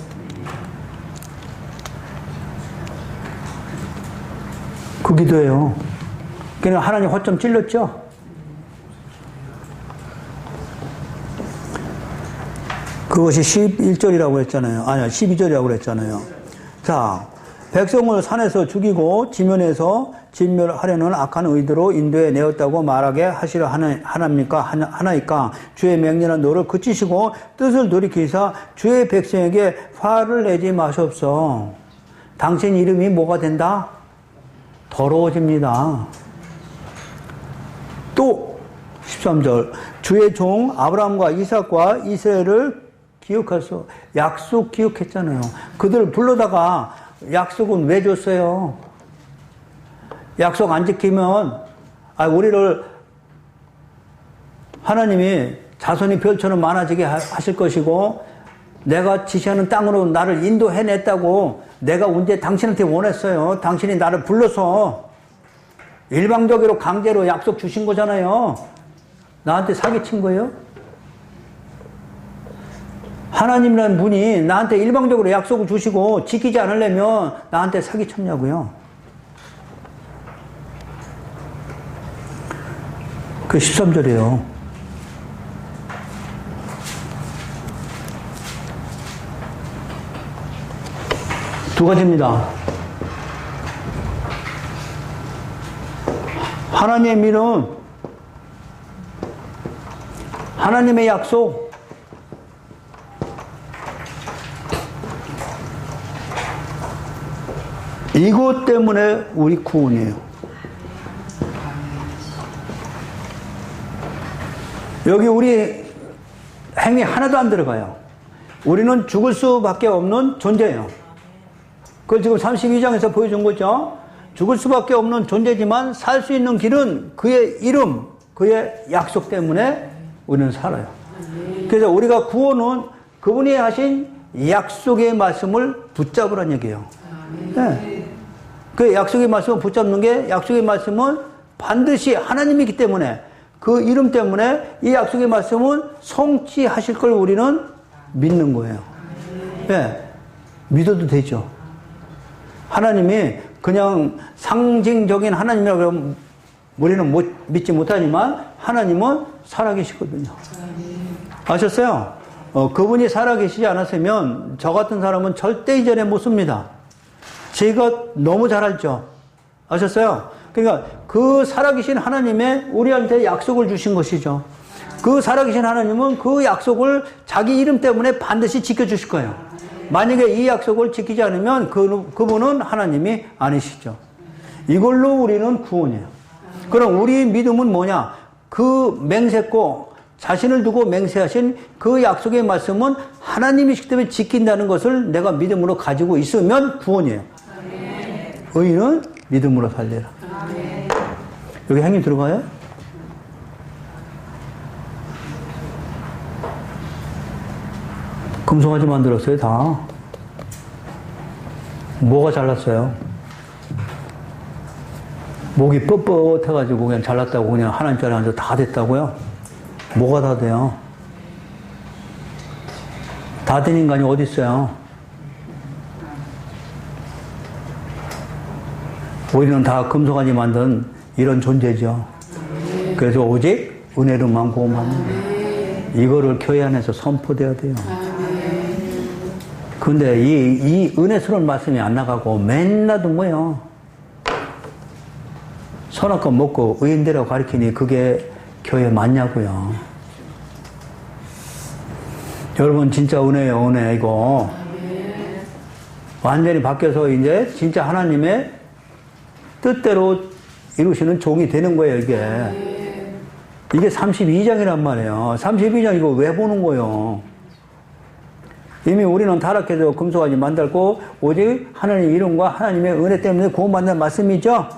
Speaker 1: 그 기도예요. 그러니까 하나님 허점 찔렀죠? 그것이 11절이라고 했잖아요. 아니야, 12절이라고 그랬잖아요. 자, 백성을 산에서 죽이고 지면에서 진멸하려는 악한 의도로 인도에 내었다고 말하게 하시려 하나이까 주의 명령한 노를 그치시고 뜻을 돌이키사 주의 백성에게 화를 내지 마시옵소서. 당신 이름이 뭐가 된다? 더러워집니다. 또 13절 주의 종 아브라함과 이삭과 이스라엘을 기억하소. 약속 기억했잖아요. 그들 불러다가 약속은 왜 줬어요? 약속 안 지키면 우리를 하나님이 자손이 별처럼 많아지게 하실 것이고 내가 지시하는 땅으로 나를 인도해냈다고 내가 언제 당신한테 원했어요. 당신이 나를 불러서 일방적으로 강제로 약속 주신 거잖아요. 나한테 사기친 거예요? 하나님이라는 분이 나한테 일방적으로 약속을 주시고 지키지 않으려면 나한테 사기쳤냐고요. 그 13절이에요. 두 가지입니다. 하나님의 믿음, 하나님의 약속, 이것 때문에 우리 구원이에요. 여기 우리 행위 하나도 안 들어가요. 우리는 죽을 수밖에 없는 존재예요. 그걸 지금 32장에서 보여준 거죠. 죽을 수밖에 없는 존재지만 살 수 있는 길은 그의 이름, 그의 약속 때문에 우리는 살아요. 그래서 우리가 구원은 그분이 하신 약속의 말씀을 붙잡으라는 얘기예요. 네. 그 약속의 말씀을 붙잡는 게 약속의 말씀은 반드시 하나님이기 때문에 그 이름 때문에 이 약속의 말씀은 성취하실 걸 우리는 믿는 거예요. 네. 믿어도 되죠. 하나님이 그냥 상징적인 하나님이라고 그러면 우리는 믿지 못하지만 하나님은 살아계시거든요. 아셨어요? 그분이 살아계시지 않았으면 저 같은 사람은 절대 이 자리에 못 섭니다. 제가 너무 잘 알죠. 아셨어요? 그러니까 그 살아계신 하나님의 우리한테 약속을 주신 것이죠. 그 살아계신 하나님은 그 약속을 자기 이름 때문에 반드시 지켜주실 거예요. 만약에 이 약속을 지키지 않으면 그분은 하나님이 아니시죠. 이걸로 우리는 구원이에요. 그럼 우리 믿음은 뭐냐? 그 맹세코 자신을 두고 맹세하신 그 약속의 말씀은 하나님이시기 때문에 지킨다는 것을 내가 믿음으로 가지고 있으면 구원이에요. 의인은 믿음으로 살리라. 여기 행위 들어가요? 금송아지 만들었어요, 다. 뭐가 잘났어요? 목이 뻣뻣해가지고 그냥 잘났다고 그냥 하나님 자리에 앉아 다 됐다고요? 뭐가 다 돼요? 다 된 인간이 어디 있어요? 우리는 다 금송아지 만든 이런 존재죠. 그래서 오직 은혜로만 구원받는 이거를 교회 안에서 선포돼야 돼요. 근데 이 은혜스러운 말씀이 안 나가고 맨날 뭐예요? 선악과 먹고 의인되라고 가르치니 그게 교회 맞냐고요. 여러분 진짜 은혜예요, 은혜 이거. 완전히 바뀌어서 이제 진짜 하나님의 뜻대로 이루시는 종이 되는 거예요, 이게. 이게 32장이란 말이에요. 32장 이거 왜 보는 거예요? 이미 우리는 타락해서 금송아지 만들고 오직 하나님의 이름과 하나님의 은혜 때문에 구원받는 말씀이죠.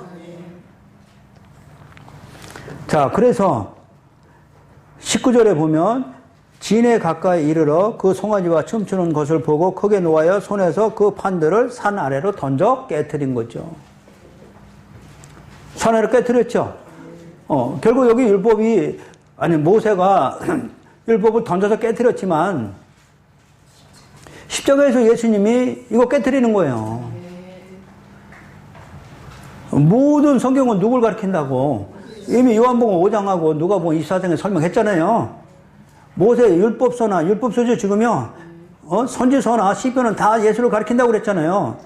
Speaker 1: 자, 그래서 19절에 보면 진에 가까이 이르러 그 송아지와 춤추는 것을 보고 크게 놓아여 손에서 그 판들을 산 아래로 던져 깨트린 거죠. 산 아래로 깨트렸죠. 결국 여기 율법이, 아니, 모세가 율법을 던져서 깨뜨렸지만, 십자가에서 예수님이 이거 깨뜨리는 거예요. 모든 성경은 누굴 가리킨다고? 이미 요한복음 5장하고 누가복음 24장에 설명했잖아요. 모세 율법서나, 율법서죠, 지금요. 선지서나 시편은 다 예수를 가리킨다고 그랬잖아요.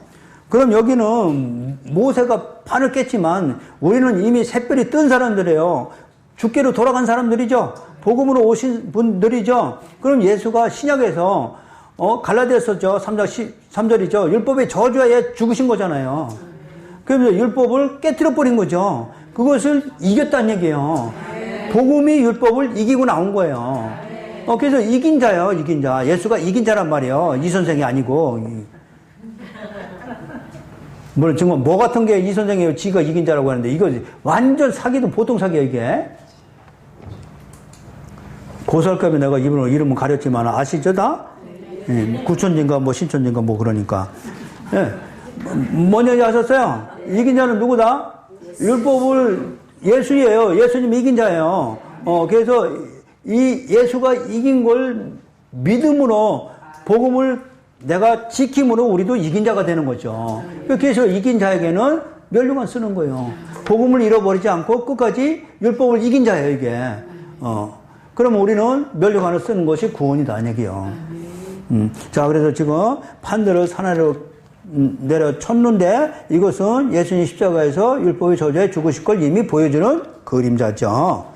Speaker 1: 그럼 여기는 모세가 판을 깼지만 우리는 이미 새별이 뜬 사람들이에요. 주께로 돌아간 사람들이죠. 복음으로 오신 분들이죠. 그럼 예수가 신약에서 갈라디아서죠. 3장 13절이죠. 율법의 저주하에 죽으신 거잖아요. 그러면서 율법을 깨뜨려 버린 거죠. 그것을 이겼다는 얘기예요. 복음이 율법을 이기고 나온 거예요. 그래서 이긴 자예요, 이긴 자. 예수가 이긴 자란 말이에요. 이 선생이 아니고. 물론 지금 뭐 같은 게 이 선생이 지가 이긴 자라고 하는데 이거 완전 사기도 보통 사기야, 이게. 고설감에 내가 이름은 가렸지만 아시죠, 다? 예, 구천진가 뭐 신천진가 뭐 그러니까. 예. 뭔 얘기 하셨어요? 이긴 자는 누구다? 율법을 예수예요. 예수님이 이긴 자예요. 그래서 이 예수가 이긴 걸 믿음으로 복음을 내가 지킴으로 우리도 이긴 자가 되는 거죠. 그래서 이긴 자에게는 멸류관 쓰는 거예요. 복음을 잃어버리지 않고 끝까지 율법을 이긴 자예요, 이게. 그러면 우리는 멸류관을 쓰는 것이 구원이다, 이 얘기요. 자, 그래서 지금 판들을 산하로 내려쳤는데 이것은 예수님 십자가에서 율법의 저주에 죽으실 걸 이미 보여주는 그림자죠.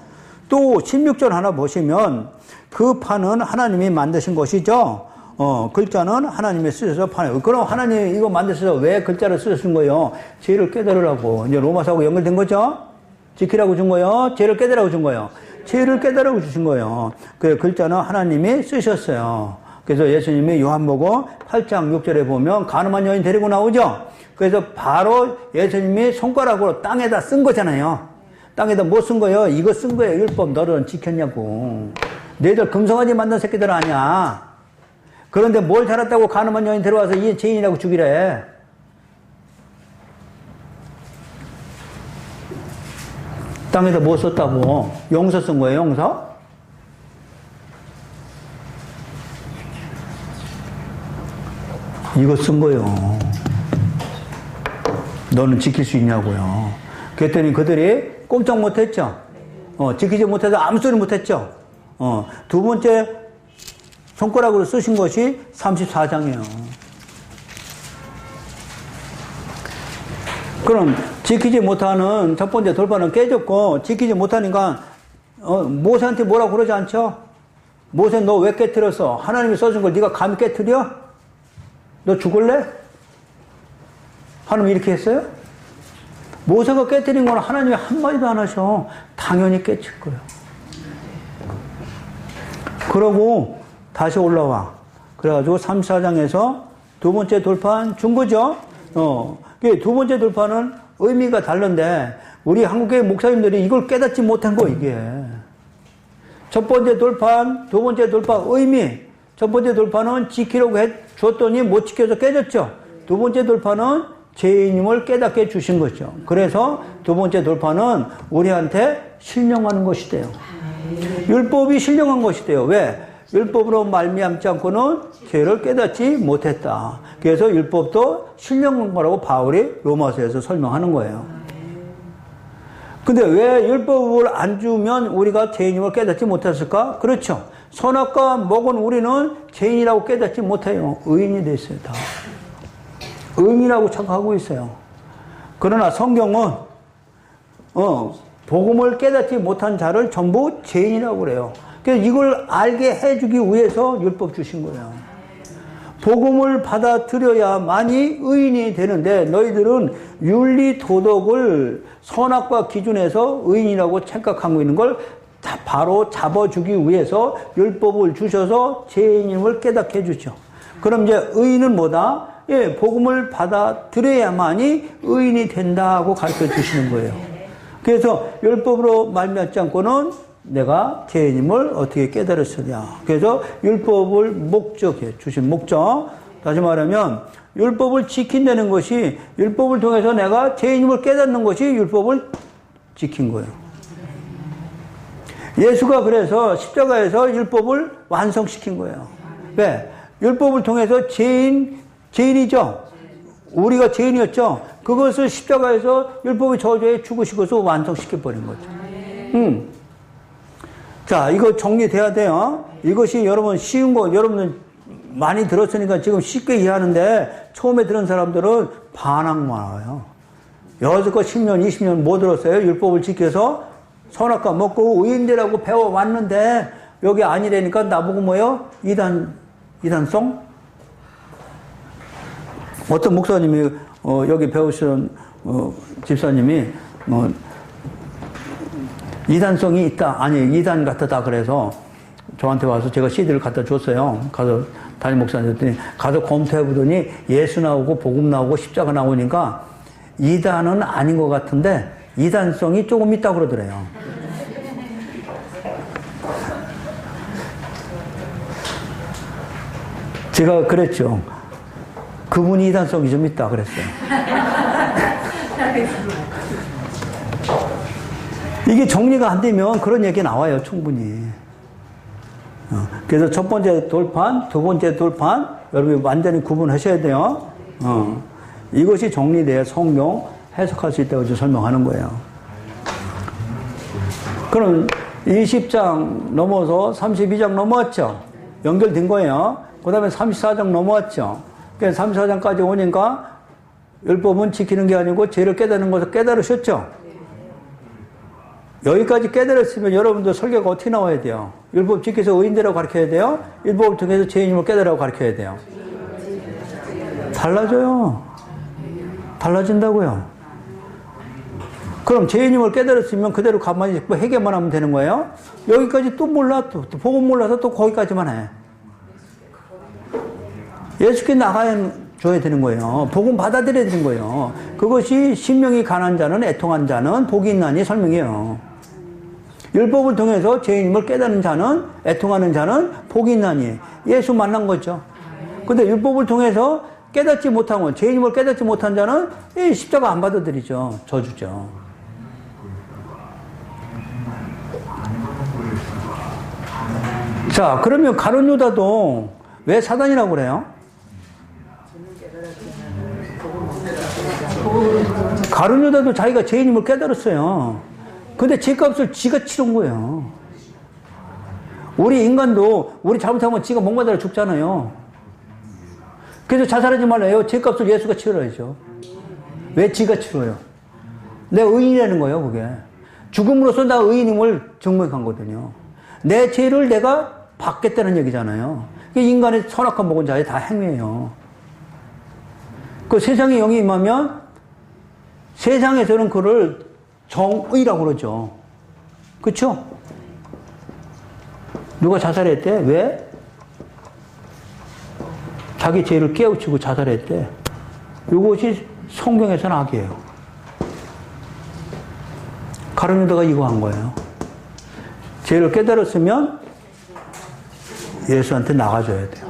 Speaker 1: 또 16절 하나 보시면 그 판은 하나님이 만드신 것이죠. 글자는 하나님이 쓰셔서 판을. 그럼 하나님이 이거 만드셔서 왜 글자를 쓰신 거예요? 죄를 깨달으라고. 이제 로마서하고 연결된 거죠? 지키라고 준 거예요? 죄를 깨달으라고 준 거예요? 죄를 깨달으라고 주신 거예요. 그 글자는 하나님이 쓰셨어요. 그래서 예수님이 요한복음 8장 6절에 보면 가늠한 여인 데리고 나오죠? 그래서 바로 예수님이 손가락으로 땅에다 쓴 거잖아요. 땅에다 뭐 쓴 거예요? 이거 쓴 거예요. 율법 너는 지켰냐고. 너희들 금송아지 만든 새끼들 아니야. 그런데 뭘 잘했다고 가늠한 여인 데려와서 이 죄인이라고 죽이래. 땅에다 뭐 썼다고? 용서 쓴 거예요, 용서? 이거 쓴 거예요. 너는 지킬 수 있냐고요. 그랬더니 그들이 꼼짝 못했죠. 지키지 못해서 아무 소리 못했죠. 두 번째 손가락으로 쓰신 것이 34장이에요. 그럼 지키지 못하는 첫 번째 돌파는 깨졌고 지키지 못하니까 모세한테 뭐라고 그러지 않죠? 모세 너 왜 깨뜨렸어? 하나님이 써준 걸 네가 감히 깨뜨려? 너 죽을래? 하나님 이렇게 했어요? 모세가 깨뜨린 건 하나님이 한마디도 안 하셔. 당연히 깨칠 거예요. 그러고 다시 올라와. 그래가지고 34장에서 두 번째 돌판 준 거죠. 두 번째 돌판은 의미가 다른데 우리 한국의 목사님들이 이걸 깨닫지 못한 거 이게. 첫 번째 돌판, 두 번째 돌판 의미. 첫 번째 돌판은 지키려고 줬더니 못 지켜서 깨졌죠. 두 번째 돌판은 죄인임을 깨닫게 해주신 거죠. 그래서 두 번째 돌판은 우리한테 신령하는 것이 돼요. 율법이 신령한 것이 돼요. 왜? 율법으로 말미암지 않고는 죄를 깨닫지 못했다. 그래서 율법도 신령한 거라고 바울이 로마서에서 설명하는 거예요. 근데 왜 율법을 안 주면 우리가 죄인임을 깨닫지 못했을까? 그렇죠. 선악과 먹은 우리는 죄인이라고 깨닫지 못해요. 의인이 됐어요, 다. 의인이라고 착각하고 있어요. 그러나 성경은, 복음을 깨닫지 못한 자를 전부 죄인이라고 그래요. 그래서 이걸 알게 해주기 위해서 율법 주신 거예요. 복음을 받아들여야만이 의인이 되는데 너희들은 윤리 도덕을 선악과 기준에서 의인이라고 착각하고 있는 걸 바로 잡아주기 위해서 율법을 주셔서 죄인임을 깨닫게 해주죠. 그럼 이제 의인은 뭐다? 예, 복음을 받아들여야만이 의인이 된다고 가르쳐 주시는 거예요. 그래서 율법으로 말미암지 않고는 내가 죄인임을 어떻게 깨달았으냐. 그래서 율법을 목적해 주신 목적. 다시 말하면 율법을 지킨다는 것이 율법을 통해서 내가 죄인임을 깨닫는 것이 율법을 지킨 거예요. 예수가 그래서 십자가에서 율법을 완성시킨 거예요. 왜? 율법을 통해서 죄인이죠. 우리가 죄인이었죠. 그것을 십자가에서 율법의 저주에 죽으시고서 완성시켜버린 거죠. 자, 이거 정리돼야 돼요. 이것이 여러분 쉬운 거, 여러분은 많이 들었으니까 지금 쉽게 이해하는데 처음에 들은 사람들은 반항만 와요. 여태껏 10년, 20년 뭐 들었어요? 율법을 지켜서 선악과 먹고 의인되라고 배워왔는데 여기 아니라니까 나보고 뭐요? 이단성? 어떤 목사님이 여기 배우시는 집사님이 이단성이 있다. 아니 이단 같다 그래서 저한테 와서 제가 CD를 갖다 줬어요. 가서 담임 목사님한테 가서 검토해보더니 예수 나오고 복음 나오고 십자가 나오니까 이단은 아닌 것 같은데 이단성이 조금 있다고 그러더래요. 제가 그랬죠. 그분이 이단성이 좀 있다 그랬어요. 이게 정리가 안 되면 그런 얘기 나와요, 충분히. 그래서 첫 번째 돌판, 두 번째 돌판, 여러분이 완전히 구분하셔야 돼요. 이것이 정리돼야 성경 해석할 수 있다고 설명하는 거예요. 그럼 20장 넘어서 32장 넘어왔죠? 연결된 거예요. 그 다음에 34장 넘어왔죠? 그러니까 34장까지 오니까 율법은 지키는 게 아니고 죄를 깨닫는 것을 깨달으셨죠? 여기까지 깨달았으면 여러분도 설교가 어떻게 나와야 돼요? 율법 지켜서 의인되라고 가르쳐야 돼요? 율법을 통해서 죄인임을 깨달으라고 가르쳐야 돼요? 달라져요. 달라진다고요. 그럼 죄인임을 깨달았으면 그대로 가만히 있고 회개만 하면 되는 거예요? 여기까지 또 몰라, 또 복음 몰라서 또 거기까지만 해. 예수께 나가줘야 되는 거예요. 복음 받아들여야 되는 거예요. 그것이 신명이 가난 자는 애통한 자는 복이 있나니 설명이에요. 율법을 통해서 죄인임을 깨닫는 자는 애통하는 자는 복이 있나니 예수 만난 거죠. 근데 율법을 통해서 깨닫지 못한 죄인임을 깨닫지 못한 자는 이 십자가 안 받아들이죠. 저주죠. 자, 그러면 가룟 유다도 왜 사단이라고 그래요? 가룟 유다도 자기가 죄인임을 깨달았어요. 근데 죄값을 지가 치른 거예요. 우리 인간도 우리 잘못하면 지가 목마다라 죽잖아요. 그래서 자살하지 말라요. 죄값을 예수가 치러야죠. 왜 지가 치러요? 내 의인이라는 거예요, 그게. 죽음으로써 나 의인임을 증명한 거거든요. 내 죄를 내가 받겠다는 얘기잖아요. 인간의 선악과 먹은 자의 다 행위예요. 그 세상의 영이 임하면 세상에서는 그를 정의라고 그러죠. 그렇죠? 누가 자살했대? 왜? 자기 죄를 깨우치고 자살했대. 이것이 성경에서는 악이에요. 가룟 유다가 이거 한 거예요. 죄를 깨달았으면 예수한테 나가줘야 돼요.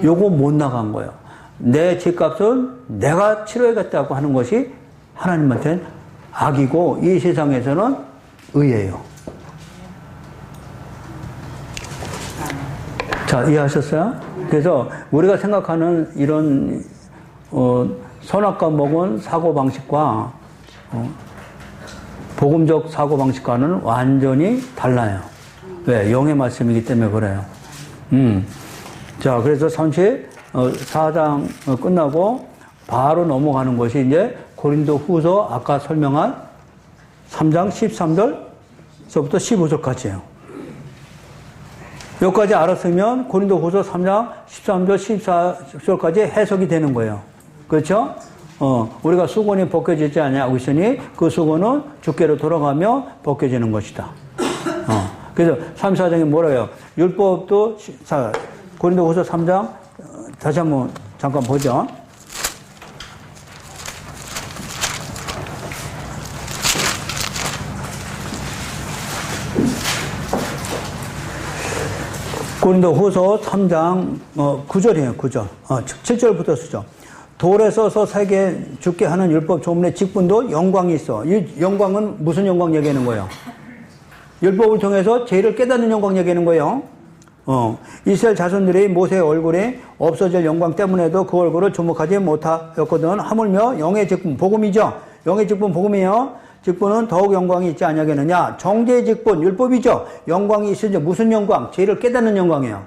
Speaker 1: 요거 못 나간 거예요. 내 죄값은 내가 치러야겠다고 하는 것이 하나님한테는 악이고 이 세상에서는 의예요. 자, 이해하셨어요? 그래서 우리가 생각하는 이런 선악과 먹은 사고방식과 복음적 사고방식과는 완전히 달라요. 왜? 영의 말씀이기 때문에 그래요. 자, 그래서 34장 끝나고 바로 넘어가는 것이 이제 고린도 후서 아까 설명한 3장 13절서부터 15절까지예요. 여기까지 알았으면 고린도 후서 3장 13절 14절까지 해석이 되는 거예요. 그렇죠? 우리가 수건이 벗겨지지 않냐고 있으니 그 수건은 주께로 돌아가며 벗겨지는 것이다. 그래서 34장이 뭐래요? 율법도 고린도 후서 3장 다시 한번 잠깐 보죠. 고린도 후서 3장 9절이에요. 9절. 7절부터 쓰죠. 돌에 써서 세게 죽게 하는 율법 조문의 직분도 영광이 있어. 이 영광은 무슨 영광 얘기하는 거예요? 율법을 통해서 죄를 깨닫는 영광 얘기하는 거예요. 이스라엘 자손들이 모세의 얼굴이 없어질 영광 때문에도 그 얼굴을 주목하지 못하였거든. 하물며 영의 직분, 복음이죠. 영의 직분, 복음이에요. 직분은 더욱 영광이 있지 아니하겠느냐. 정죄의 직분, 율법이죠. 영광이 있으죠. 무슨 영광? 죄를 깨닫는 영광이에요.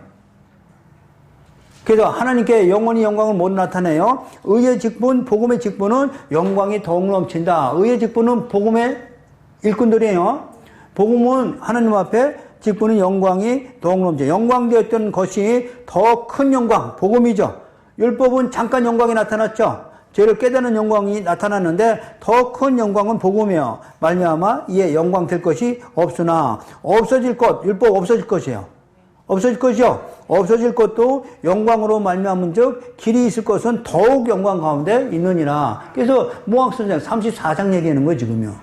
Speaker 1: 그래서 하나님께 영원히 영광을 못 나타내요. 의의 직분, 복음의 직분은 영광이 더욱 넘친다. 의의 직분은 복음의 일꾼들이에요. 복음은 하나님 앞에, 직분은 영광이 더욱 넘쳐. 영광되었던 것이 더 큰 영광, 복음이죠. 율법은 잠깐 영광이 나타났죠. 죄를 깨닫는 영광이 나타났는데 더 큰 영광은 복음이에요. 말미암아 이에 영광 될 것이 없으나 없어질 것, 율법 없어질 것이에요. 없어질 것이요. 없어질 것도 영광으로 말미암은즉 길이 있을 것은 더욱 영광 가운데 있느니라. 그래서 모학선생 34장 얘기하는 거예요, 지금요.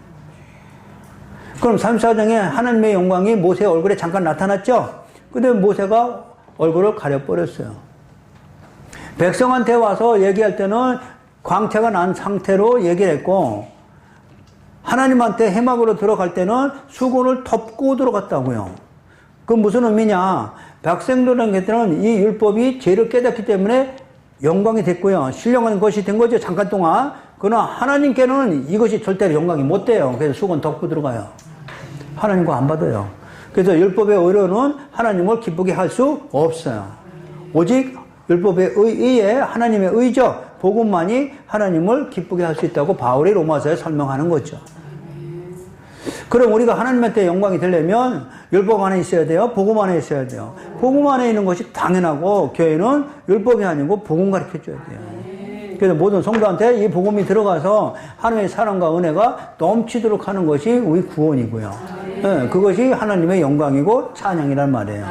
Speaker 1: 그럼 34장에 하나님의 영광이 모세의 얼굴에 잠깐 나타났죠? 근데 모세가 얼굴을 가려버렸어요. 백성한테 와서 얘기할 때는 광채가 난 상태로 얘기를 했고, 하나님한테 회막으로 들어갈 때는 수건을 덮고 들어갔다고요. 그건 무슨 의미냐? 백성들한테는 이 율법이 죄를 깨닫기 때문에 영광이 됐고요. 신령한 것이 된 거죠, 잠깐 동안. 그러나 하나님께는 이것이 절대로 영광이 못 돼요. 그래서 수건 덮고 들어가요. 하나님과 안 받아요. 그래서 율법의 의로는 하나님을 기쁘게 할 수 없어요. 오직 율법의 의에 하나님의 의죠. 복음만이 하나님을 기쁘게 할 수 있다고 바울이 로마서에 설명하는 거죠. 그럼 우리가 하나님한테 영광이 되려면 율법 안에 있어야 돼요? 복음 안에 있어야 돼요? 복음 안에 있는 것이 당연하고, 교회는 율법이 아니고 복음 가르쳐줘야 돼요. 그래서 모든 성도한테 이 복음이 들어가서 하나님의 사랑과 은혜가 넘치도록 하는 것이 우리 구원이고요. 네, 그것이 하나님의 영광이고 찬양이란 말이에요.